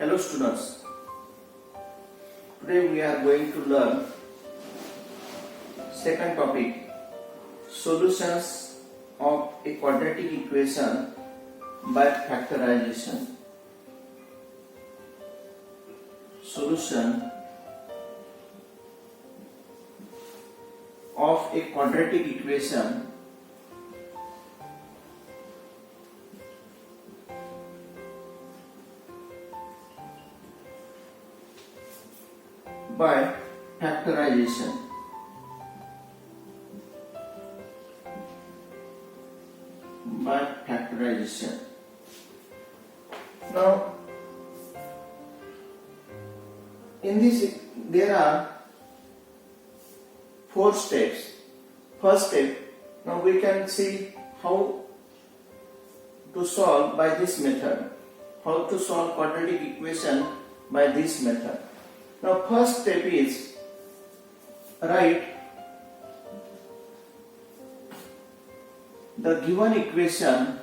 Hello students, today we are going to learn second topic, solutions of a quadratic equation by factorization. Solution of a quadratic equation by factorization. Now, in this there are 4 steps. First step, now we can see how to solve by this method. How to solve quadratic equation by this method. Now, first step is write the given equation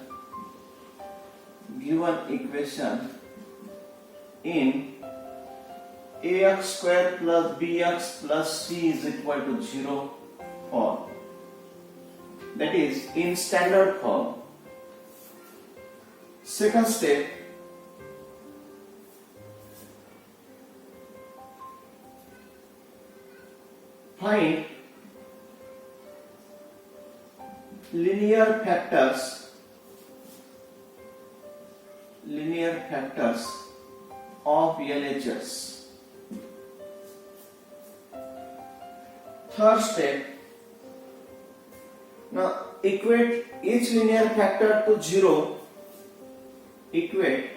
in ax square plus bx plus c is equal to 0 form. That is in standard form. Second step, find linear factors of LHS. Third step, now equate each linear factor to 0. Equate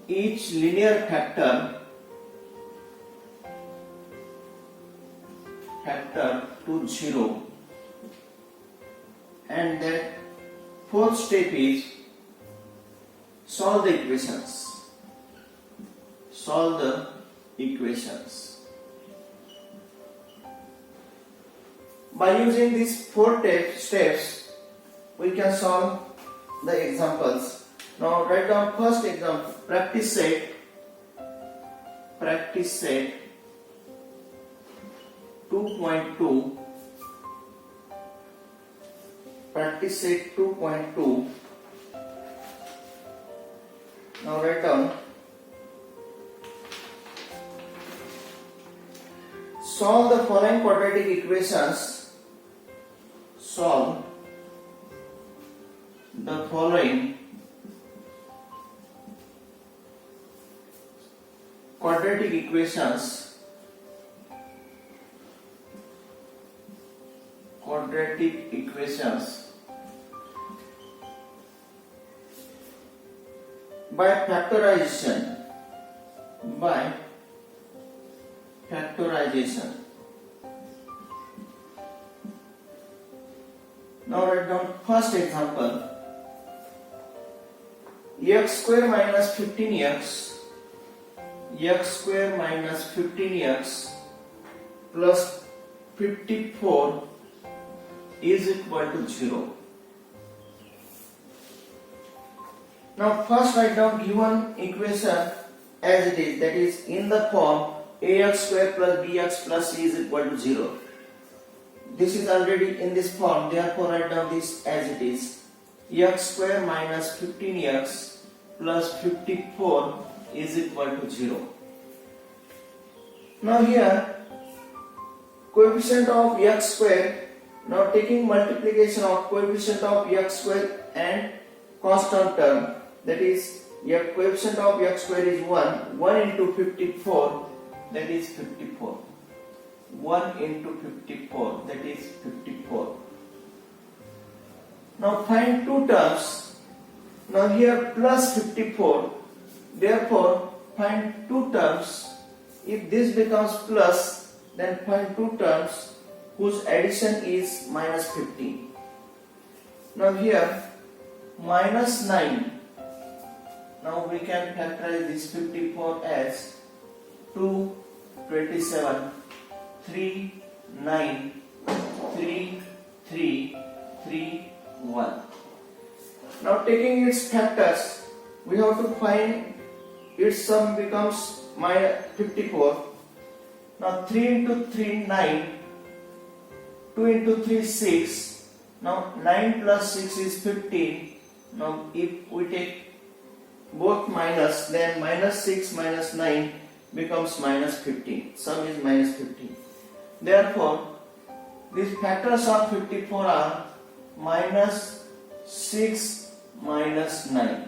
each linear factor to 0, and then fourth step is solve the equations. By using these 4 steps, we can solve the examples. Now write down first example, practice set 2.2. Practice set 2.2. Now write down, solve the following quadratic equations. Solve the following quadratic equations by factorization. Now write down first example, x square minus 15x plus 54 is equal to 0. Now first write down given equation as it is, that is in the form ax square plus bx plus c is equal to 0. This is already in this form, therefore write down this as it is. X square minus 15x plus 54 is equal to 0. Now here coefficient of x square, now taking multiplication of coefficient of x square and constant term, that is coefficient of x square is 1 into 54, that is 54. 1 into 54, that is 54. Now find two terms. Now here plus 54, therefore find two terms. If this becomes plus, then find two terms whose addition is minus 15. Now here minus 9. Now we can factorize this 54 as 2, 27, 3, 9, 3, 3, 3, 1. Now taking its factors, we have to find its sum becomes minus 54. Now 3 into 3 9, 2 into 3 6. Now 9 plus 6 is 15. Now if we take both minus, then minus 6 minus 9 becomes minus 15. Sum is minus 15. Therefore, these factors of 54 are minus 6 minus 9.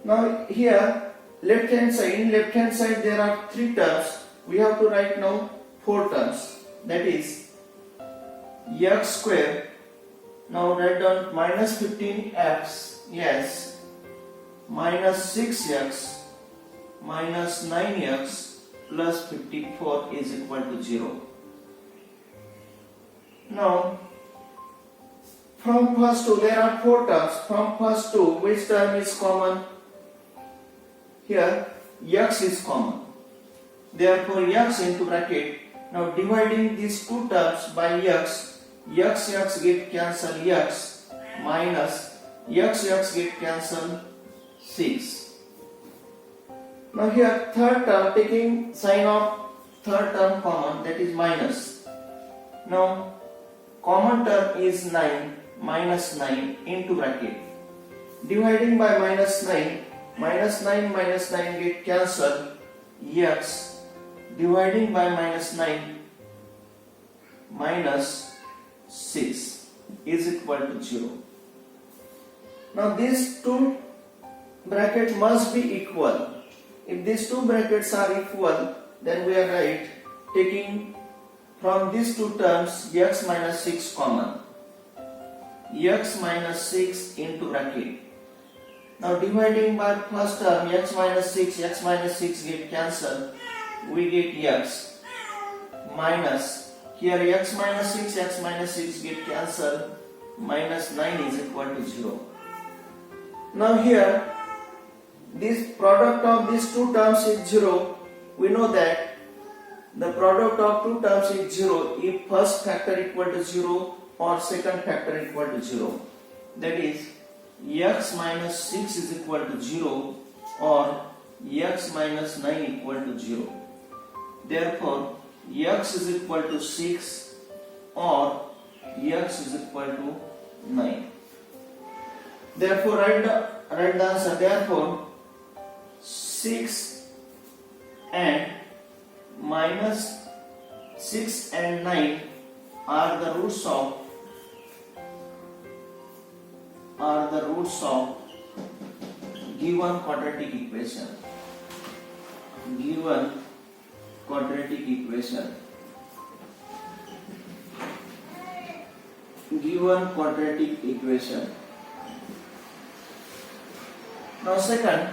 Now here left hand side there are 3 terms. We have to write now 4 terms. That is x square. Now write down minus 15x, yes, minus 6x minus 9x plus 54 is equal to 0. Now from first two there are 4 terms. From first two, which term is common? Here x is common. Therefore x into bracket. Now dividing these 2 terms by x get cancelled, x minus x get cancelled 6. Now here third term, taking sign of third term common, that is minus. Now common term is 9, minus 9 into bracket. Dividing by minus 9 get cancelled, x dividing by minus 9 minus 6 is equal to 0. Now these 2 brackets must be equal. If these 2 brackets are equal, then we are right, taking from these 2 terms x minus 6 common. X minus 6 into bracket. Now dividing by first term x minus 6 get cancelled. We get x minus, here x minus 6 get cancelled, minus 9 is equal to 0. Now here this product of these 2 terms is 0. We know that the product of 2 terms is 0 if first factor equal to 0 or second factor equal to 0. That is x minus 6 is equal to 0 or x minus 9 equal to 0. Therefore x is equal to 6 or x is equal to 9. Therefore write the answer. Therefore 6 and minus 6 and 9 are the roots of given quadratic equation. Given quadratic equation. Given quadratic equation. Now second,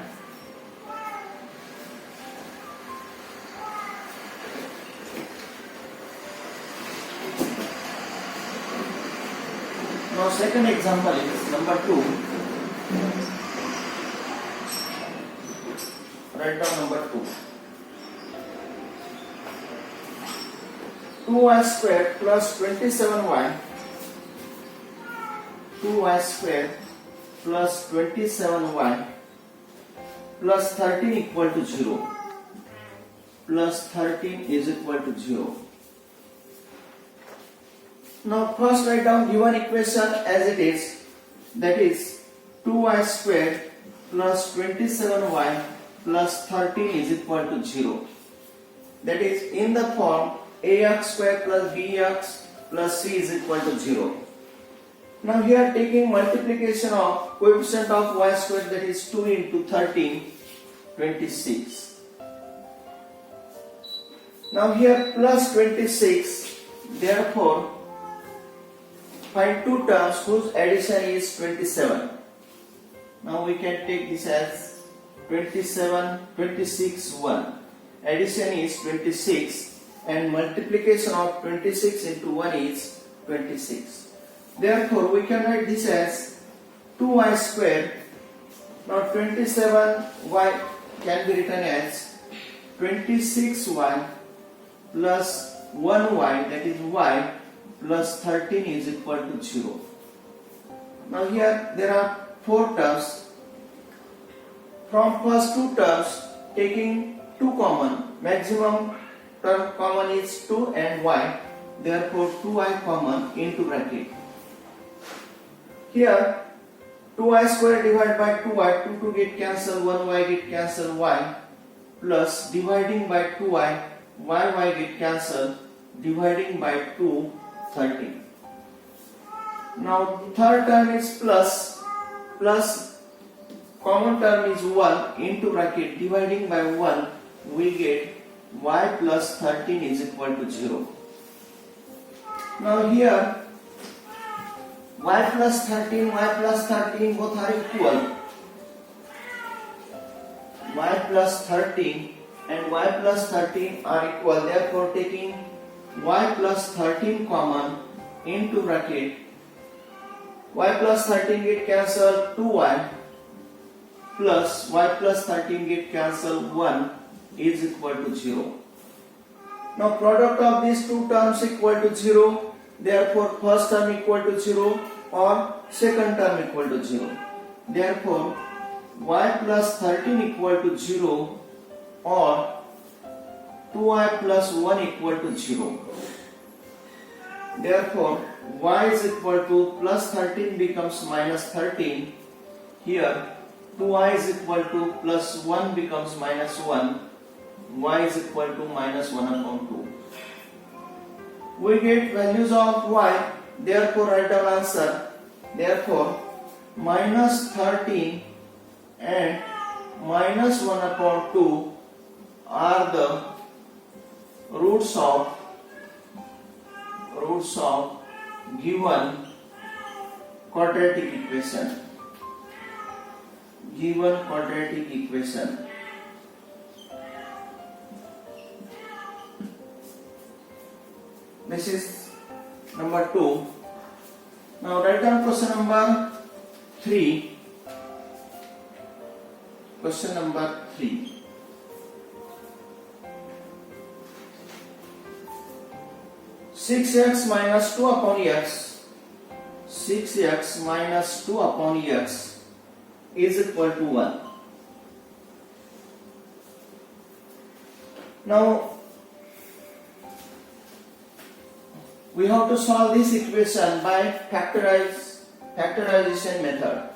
second example is number 2. Write down number 2. 2y square plus 27y. 2y square plus 27y plus 13 equal to 0. Plus 13 is equal to 0. Now first write down given equation as it is. That is 2y square plus 27y plus 13 is equal to 0. That is in the form ax square plus bx plus c is equal to 0. Now here taking multiplication of coefficient of y square, that is 2 into 13, 26. Now here plus 26, therefore find 2 terms whose addition is 27. Now we can take this as 27, 26, 1. Addition is 26 and multiplication of 26 into 1 is 26. Therefore we can write this as 2y square. Now 27y can be written as 26y plus 1y, that is y, plus 13 is equal to 0. Now here there are 4 terms. from first two terms, taking 2 common, maximum term common is 2 and y, therefore 2y common into bracket. Here 2y square divided by 2y, 2 get cancel, 1y get cancel y, plus dividing by 2y, y get cancel, dividing by 2, 30. Now third term is plus common term is 1 into bracket, dividing by 1 we get y plus 13 is equal to 0. Now here y plus 13 both are equal. Y plus 13 and y plus 13 are equal, therefore taking y plus 13 common into bracket, y plus 13 get cancelled, 2y plus y plus 13 get cancelled, 1 is equal to 0. Now product of these two terms equal to 0, therefore first term equal to 0 or second term equal to 0. Therefore y plus 13 equal to 0 or 2y plus 1 equal to 0. Therefore y is equal to plus 13 becomes minus 13. Here 2y is equal to plus 1 becomes minus 1. Y is equal to minus 1 upon 2. We get values of y, therefore write down answer. Therefore minus 13 and minus 1 upon 2 are the roots of given quadratic equation. This is number 2. Now write down question number 3. Question number 3. Six x minus 2 upon x. 6x minus 2 upon x is equal to 1. Now we have to solve this equation by factorization method.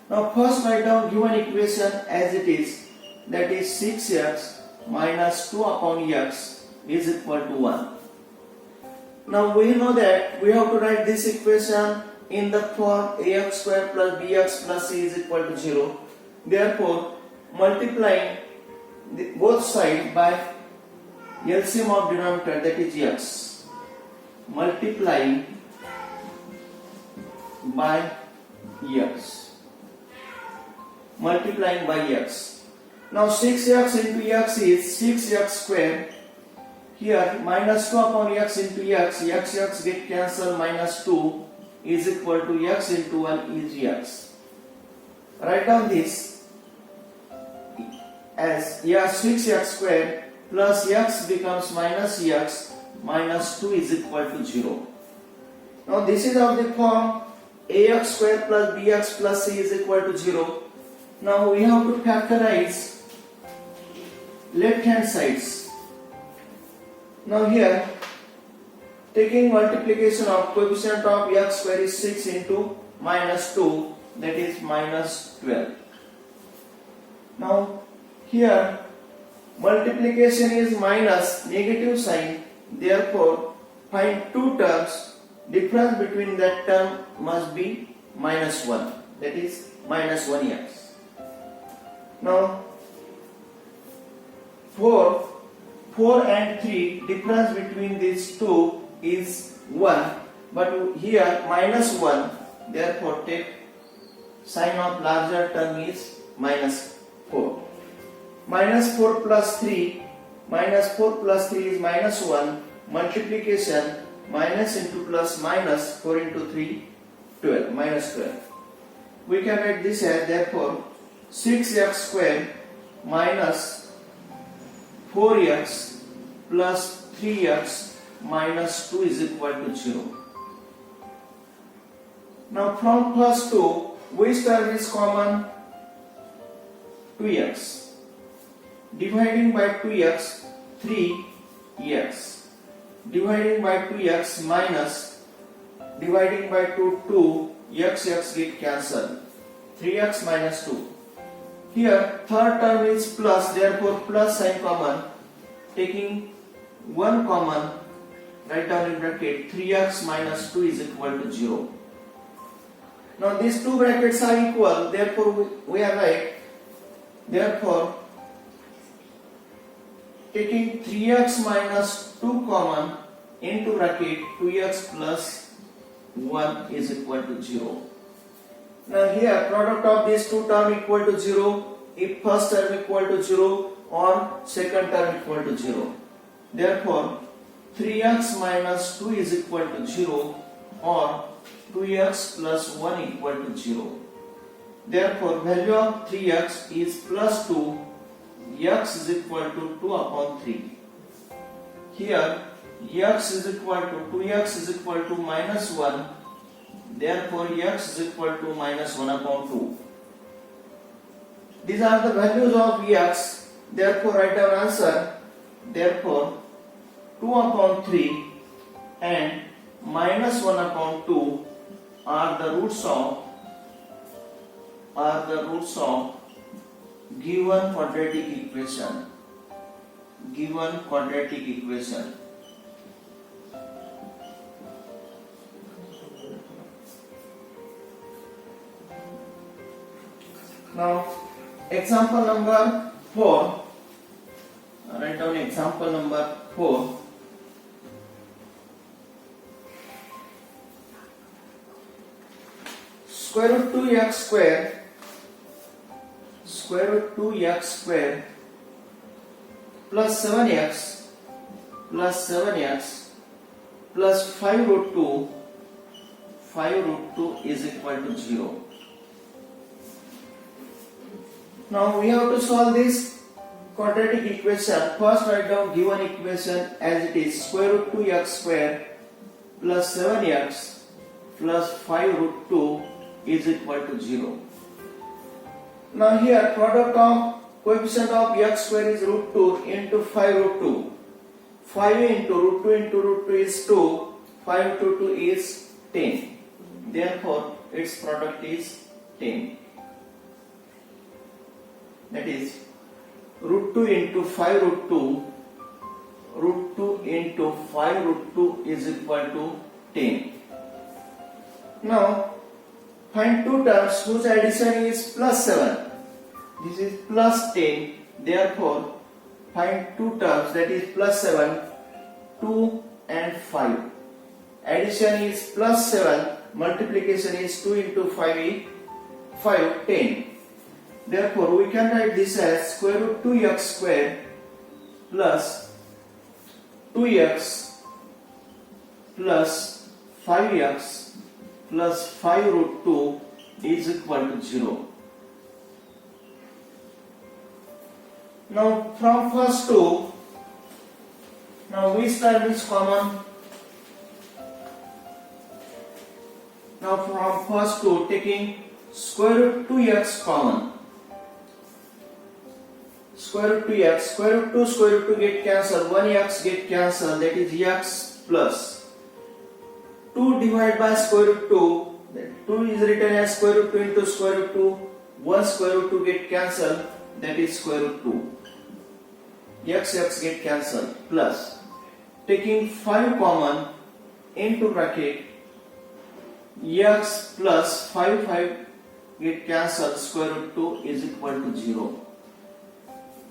Now first write down given equation as it is, that is 6x minus 2 upon x is equal to 1. Now we know that we have to write this equation in the form ax square plus bx plus c is equal to 0. Therefore multiplying both sides by LCM of denominator, that is x, multiplying by x. Now 6x into x is 6x square. Here minus 2 upon x into x get cancelled, minus 2 is equal to x into 1 is x. Write down this as 6x square plus x becomes minus x, minus 2 is equal to 0. Now this is of the form ax square plus bx plus c is equal to 0. Now we have to factorize left hand sides. Now here taking multiplication of coefficient of x square is 6 into minus 2, that is minus 12. Now here multiplication is minus negative sign, therefore find two terms, difference between that term must be minus 1, that is minus 1x. Now 4 and 3, difference between these two is 1, but here minus 1, therefore take sign of larger term is minus 4. Minus 4 plus 3 is minus 1, multiplication minus into plus minus, 4 into 3, 12, minus 12. We can write this as, therefore 6x square minus 4x plus 3x minus 2 is equal to 0. Now from first two, which term is common? 2x. Dividing by 2x, 3x. Dividing by 2x minus, dividing by 2, x get cancelled. 3x minus 2. Here third term is plus, therefore plus sign common. Taking 1 common, write down in bracket, 3x minus 2 is equal to 0. Now these two brackets are equal, therefore we are right. Therefore, taking 3x minus 2 common into bracket, 2x plus 1 is equal to 0. Now here product of these two term equal to 0 if first term equal to 0 or second term equal to 0. Therefore 3x minus 2 is equal to 0 or 2x plus 1 equal to 0. Therefore value of 3x is plus 2, x is equal to 2 upon 3. Here x is equal to 2x is equal to minus 1. Therefore x is equal to minus 1 upon 2. These are the values of x. Therefore write down answer. Therefore 2 upon 3 and minus 1 upon 2 are the roots of given quadratic equation. Now example number 4. Write down example number 4. Square root 2x square plus 7x plus 5 root 2 is equal to 0. Now we have to solve this quadratic equation. First write down given equation as it is. Square root 2x square plus 7x plus 5 root 2 is equal to 0. Now here product of coefficient of x square is root 2 into 5 root 2. 5 into root 2 is 2. 5 into 2 is 10. Therefore its product is 10. That is root 2 into 5 root 2. Root 2 into 5 root 2 is equal to 10. Now find two terms whose addition is plus 7. This is plus 10. Therefore, find two terms that is plus 7, 2 and 5. Addition is plus 7. Multiplication is 2 into 5, 10. Therefore, we can write this as square root 2x square plus 2x plus 5x plus 5 root 2 is equal to 0. Now from first two, now which term is common? Now from first two, taking square root 2x common. Square root 2x, square root 2 get cancelled, 1x get cancelled, that is x plus 2 divided by square root 2, that 2 is written as square root 2 into square root 2, 1 square root 2 get cancelled, that is square root 2. X get cancelled, plus taking 5 common into bracket, x plus 5 get cancelled, square root 2 is equal to 0.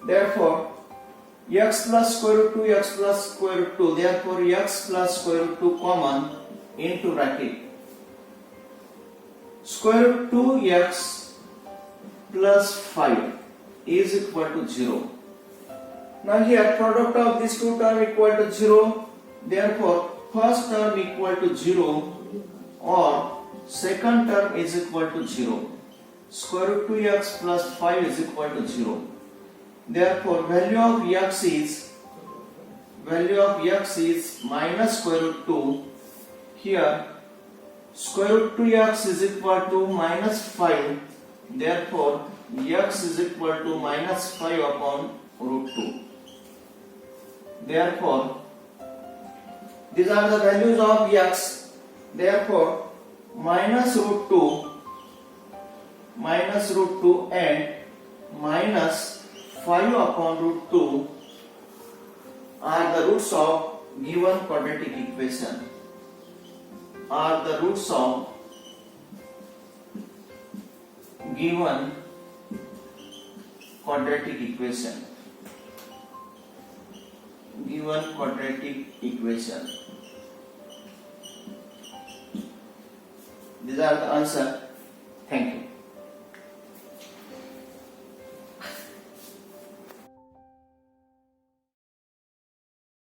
Therefore x plus square root 2, x plus square root 2, therefore x plus square root 2 common into bracket. Square root 2x plus 5 is equal to 0. Now here product of these two term equal to 0. Therefore first term equal to 0 or second term is equal to 0. Square root 2x plus 5 is equal to 0. Therefore value of x is minus square root 2. Here square root 2x is equal to minus 5. Therefore x is equal to minus 5 upon root 2. Therefore, these are the values of x. Therefore, minus root 2 and minus 5 upon root 2 are the roots of given quadratic equation. Are the roots of given quadratic equation. Given quadratic equation. These are the answer. Thank you.